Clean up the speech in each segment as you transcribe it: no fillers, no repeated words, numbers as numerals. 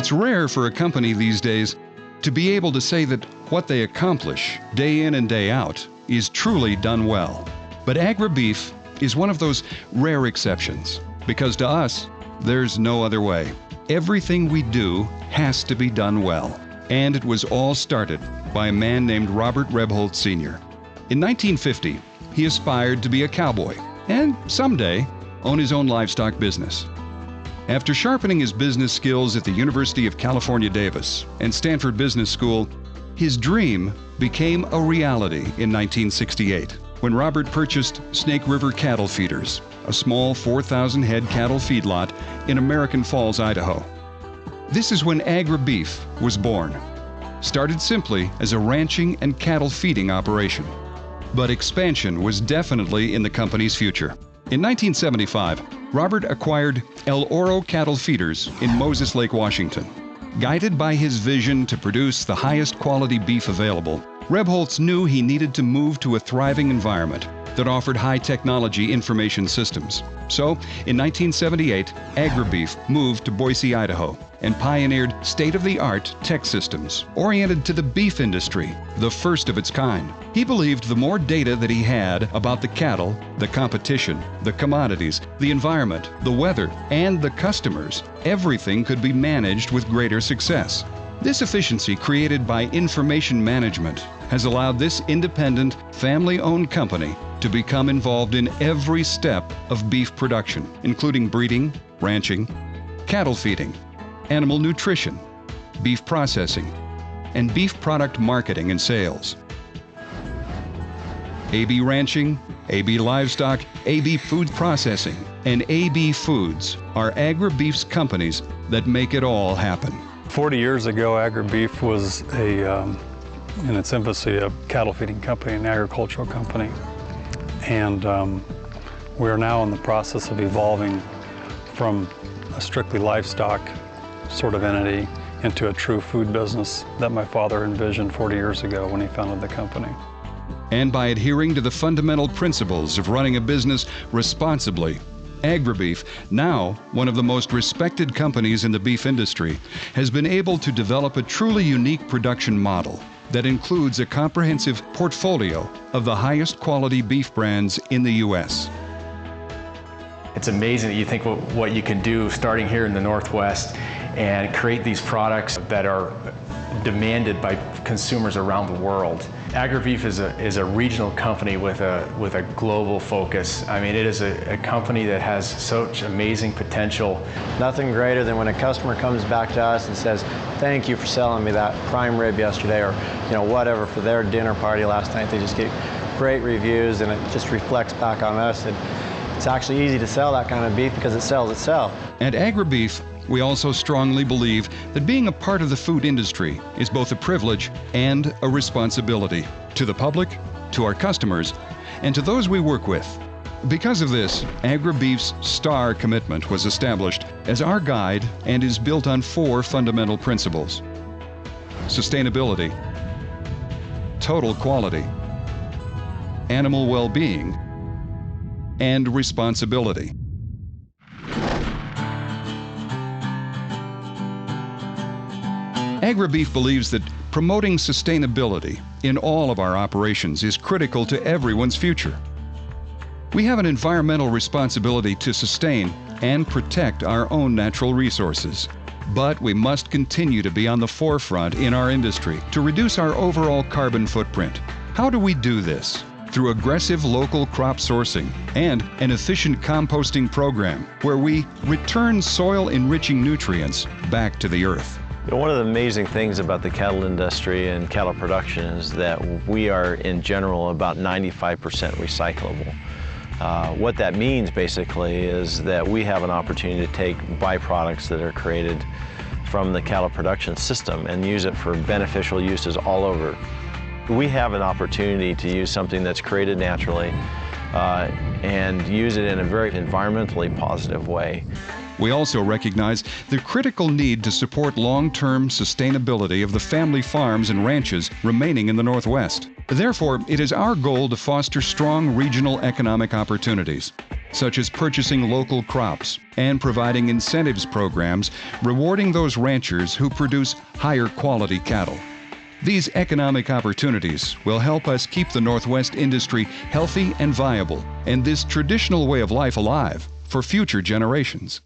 It's rare for a company these days to be able to say that what they accomplish day in and day out is truly done well. But Agri Beef is one of those rare exceptions, because to us, there's no other way. Everything we do has to be done well. And it was all started by a man named Robert Rebholz Sr. In 1950, he aspired to be a cowboy and someday own his own livestock business. After sharpening his business skills at the University of California, Davis and Stanford Business School, his dream became a reality in 1968 when Robert purchased Snake River Cattle Feeders, a small 4,000 head cattle feedlot in American Falls, Idaho. This is when Agri Beef was born. Started simply as a ranching and cattle feeding operation. But expansion was definitely in the company's future. In 1975, Robert acquired El Oro Cattle Feeders in Moses Lake, Washington. Guided by his vision to produce the highest quality beef available, Rebholz knew he needed to move to a thriving environment that offered high-technology information systems. So, in 1978, Agri Beef moved to Boise, Idaho, and pioneered state-of-the-art tech systems oriented to the beef industry, the first of its kind. He believed the more data that he had about the cattle, the competition, the commodities, the environment, the weather, and the customers, everything could be managed with greater success. This efficiency created by information management has allowed this independent, family-owned company to become involved in every step of beef production, including breeding, ranching, cattle feeding, animal nutrition, beef processing, and beef product marketing and sales. AB Ranching, AB Livestock, AB Food Processing, and AB Foods are Agri Beef's companies that make it all happen. 40 years ago, Agri Beef was in its infancy, a cattle feeding company, an agricultural company. And we are now in the process of evolving from a strictly livestock sort of entity into a true food business that my father envisioned 40 years ago when he founded the company. And by adhering to the fundamental principles of running a business responsibly, Agri Beef, now one of the most respected companies in the beef industry, has been able to develop a truly unique production model that includes a comprehensive portfolio of the highest quality beef brands in the U.S. It's amazing that you think what you can do starting here in the Northwest and create these products that are demanded by consumers around the world. Agri Beef is a regional company with a global focus. I mean, it is a company that has such amazing potential. Nothing greater than when a customer comes back to us and says, "Thank you for selling me that prime rib yesterday," or whatever for their dinner party last night. They just get great reviews, and it just reflects back on us. And it's actually easy to sell that kind of beef because it sells itself. At Agri Beef, we also strongly believe that being a part of the food industry is both a privilege and a responsibility to the public, to our customers, and to those we work with. Because of this, Agri Beef's STAR commitment was established as our guide and is built on 4 fundamental principles: sustainability, total quality, animal well-being, and responsibility. Agri Beef believes that promoting sustainability in all of our operations is critical to everyone's future. We have an environmental responsibility to sustain and protect our own natural resources. But we must continue to be on the forefront in our industry to reduce our overall carbon footprint. How do we do this? Through aggressive local crop sourcing and an efficient composting program where we return soil-enriching nutrients back to the earth. One of the amazing things about the cattle industry and cattle production is that we are, in general, about 95% recyclable. What that means, basically, is that we have an opportunity to take byproducts that are created from the cattle production system and use it for beneficial uses all over. We have an opportunity to use something that's created naturally and use it in a very environmentally positive way. We also recognize the critical need to support long-term sustainability of the family farms and ranches remaining in the Northwest. Therefore, it is our goal to foster strong regional economic opportunities. such as purchasing local crops and providing incentives programs rewarding those ranchers who produce higher quality cattle. These economic opportunities will help us keep the Northwest industry healthy and viable, and this traditional way of life alive for future generations.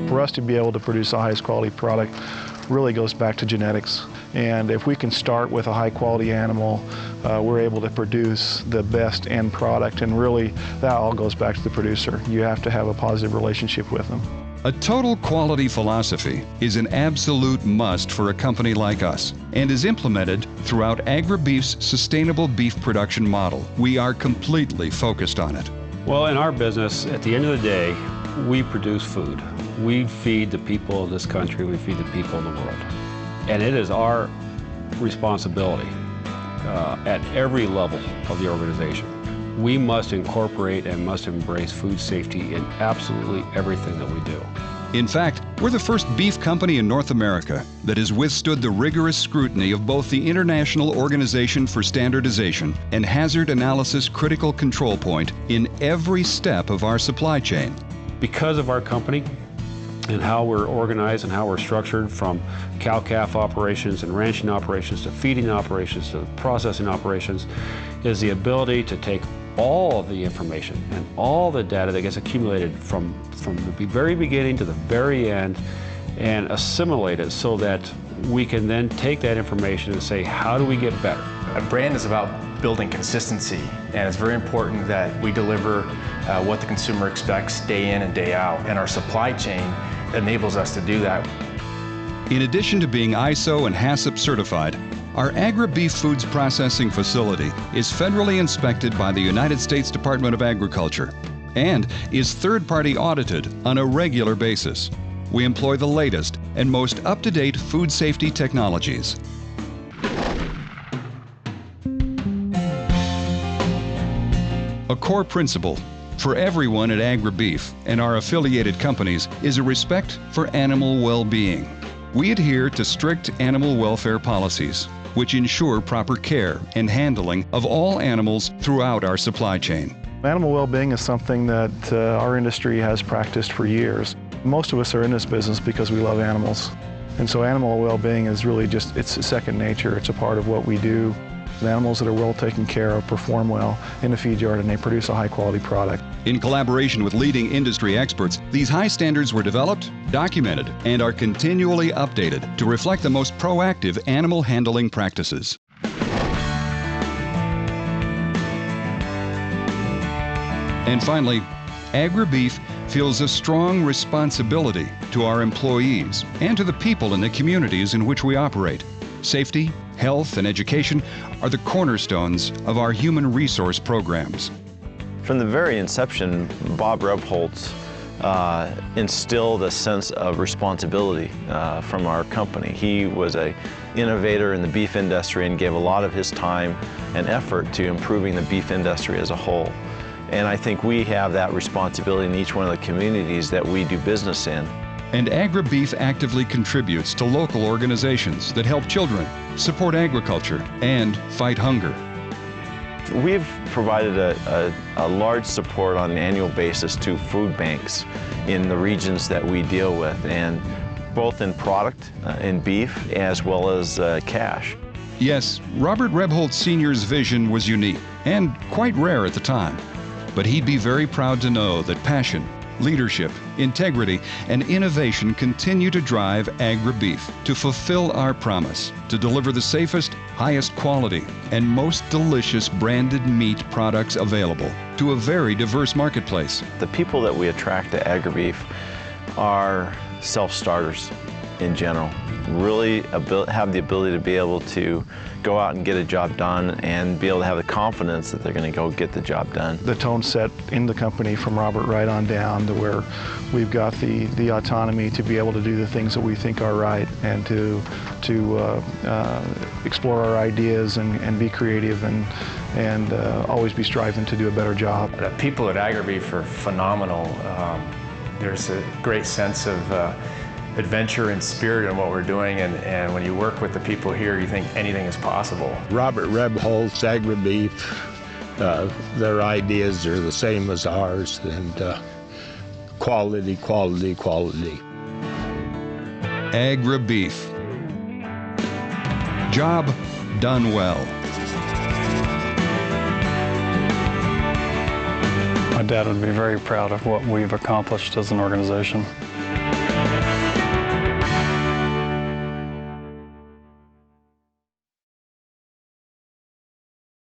For us to be able to produce the highest quality product really goes back to genetics. And if we can start with a high quality animal, we're able to produce the best end product. And really, that all goes back to the producer. You have to have a positive relationship with them. A total quality philosophy is an absolute must for a company like us and is implemented throughout Agri Beef's sustainable beef production model. We are completely focused on it. Well, in our business, at the end of the day, we produce food. We feed the people of this country, we feed the people of the world. And it is our responsibility at every level of the organization. We must incorporate and must embrace food safety in absolutely everything that we do. In fact, we're the first beef company in North America that has withstood the rigorous scrutiny of both the International Organization for Standardization and Hazard Analysis Critical Control Point in every step of our supply chain. Because of our company and how we're organized and how we're structured, from cow-calf operations and ranching operations to feeding operations to processing operations, is the ability to take all of the information and all the data that gets accumulated from the very beginning to the very end and assimilate it so that we can then take that information and say, how do we get better? A brand is about building consistency, and it's very important that we deliver what the consumer expects day in and day out, and our supply chain enables us to do that. In addition to being ISO and HACCP certified, our Agri Beef Foods processing facility is federally inspected by the United States Department of Agriculture and is third-party audited on a regular basis. We employ the latest and most up-to-date food safety technologies. A core principle for everyone at Agri Beef and our affiliated companies is a respect for animal well-being. We adhere to strict animal welfare policies, which ensure proper care and handling of all animals throughout our supply chain. Animal well-being is something that our industry has practiced for years. Most of us are in this business because we love animals. And so animal well-being is really just, it's second nature. It's a part of what we do. The animals that are well taken care of perform well in the feed yard, and they produce a high-quality product. In collaboration with leading industry experts, these high standards were developed, documented, and are continually updated to reflect the most proactive animal handling practices. And finally, Agri Beef feels a strong responsibility to our employees and to the people in the communities in which we operate. Safety, health, and education are the cornerstones of our human resource programs. From the very inception, Bob Rebholz instilled a sense of responsibility from our company. He was an innovator in the beef industry and gave a lot of his time and effort to improving the beef industry as a whole. And I think we have that responsibility in each one of the communities that we do business in. And Agri Beef actively contributes to local organizations that help children, support agriculture, and fight hunger. We've provided a large support on an annual basis to food banks in the regions that we deal with, and both in product, in beef, as well as cash. Yes, Robert Rebholz Sr.'s vision was unique and quite rare at the time. But he'd be very proud to know that passion, leadership, integrity, and innovation continue to drive Agri Beef to fulfill our promise to deliver the safest, highest quality, and most delicious branded meat products available to a very diverse marketplace. The people that we attract to Agri Beef are self-starters in general. Really have the ability to be able to go out and get a job done and be able to have the confidence that they're going to go get the job done. The tone set in the company from Robert right on down to where we've got the autonomy to be able to do the things that we think are right and to explore our ideas and be creative and always be striving to do a better job. The people at Agri Beef are phenomenal. There's a great sense of adventure and spirit in what we're doing, and when you work with the people here, you think anything is possible. Robert Rebholz, Agri Beef, their ideas are the same as ours, and quality, quality, quality. Agri Beef. Job done well. My dad would be very proud of what we've accomplished as an organization.